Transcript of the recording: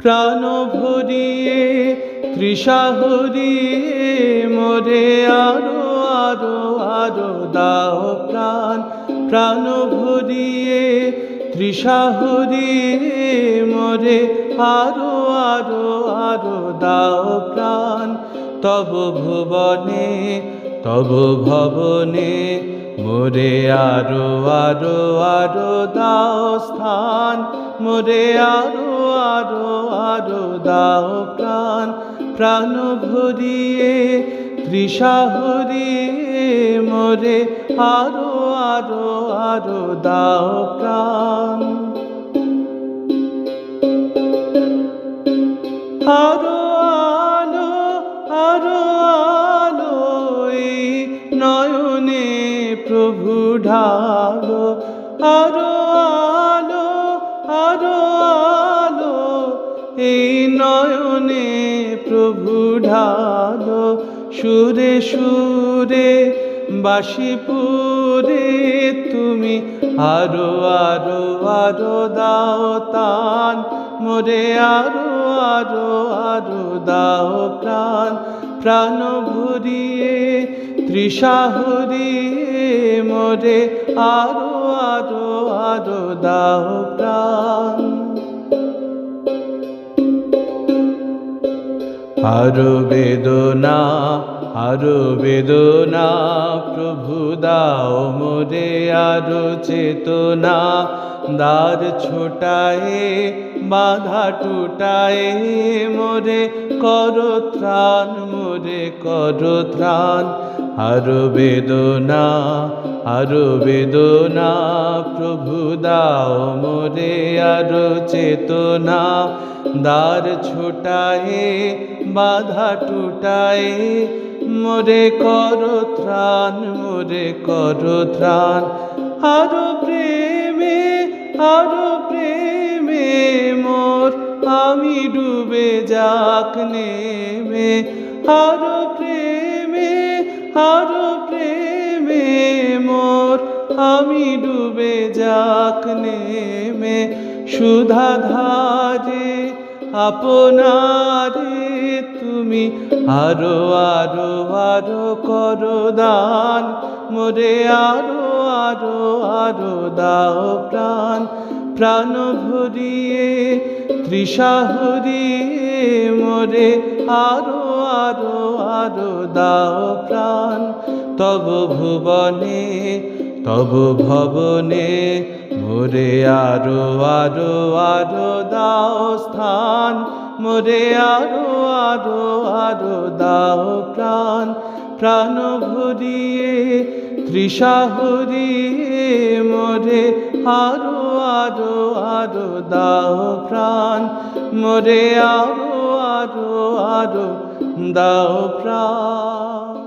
প্রাণ ভরিয়ে তৃষা হরিয়ে মোরে আরো আরো আরো দাও প্রাণ। প্রাণ ভরিয়ে তৃষা হরিয়ে মোরে আরো আরো আরো দাও প্রাণ। তব ভুবনে তব ভবনে মোরে আরো আরো আরো দাও স্থান। মোরে আরো আরো আরো দাও প্রাণ। প্রাণ ভরিয়ে তৃষা হরিয়ে মোরে আরো আরো আরো দাও প্রাণ। আরো আলো আরো আলো এই নয়নে প্রভু ঢালো। আরো আলো আরো আলো এই নয়নে প্রভু ঢালো। সুরে সুরে বাঁশিপুরে তুমি আরো আরো আরো দাও তান। মোরে আরো আরো আরো দাও প্রাণ। প্রাণ ভরিয়ে তৃষা হরিয়ে মোরে আরো আরো আরো দাও প্রাণ। আরো বেদনা আরো বেদনা প্রভু দাও মোরে আরো চেতনা। দ্বার ছোটায়ে বাধা টুটায়ে মোরে করো ত্রাণ। মোরে করো ত্রাণ। আরো বেদনা আরো বেদনা প্রভু দাও মোরে আরো চেতনা। দ্বার ছোটায়ে বাধা টুটায়ে মোরে করো ত্রাণ। মোরে করো ত্রাণ। আরো প্রেমে মোর আমি ডুবে যাক নেমে। আরো প্রেমে মোর আমি ডুবে যাক নেমে। সুধা ধারে আপনারে তুমি আরো আরো আরো করো দান। মোরে আরো আরো আরো দাও প্রাণ। প্রাণ ভরিয়ে তৃষা হরিয়ে মোরে আরো আরো আরো দাও প্রাণ। তব ভুবনে তব ভবনে মোরে আরো আরো আরো দাও স্থান। মোরে আরো আরো আরো দাও প্রাণ। প্রাণ ভরিয়ে তৃষা হরিয়ে মোরে আরো আরো আরো দাও প্রাণ। মোরে আরো আরো আরো দাও প্রাণ।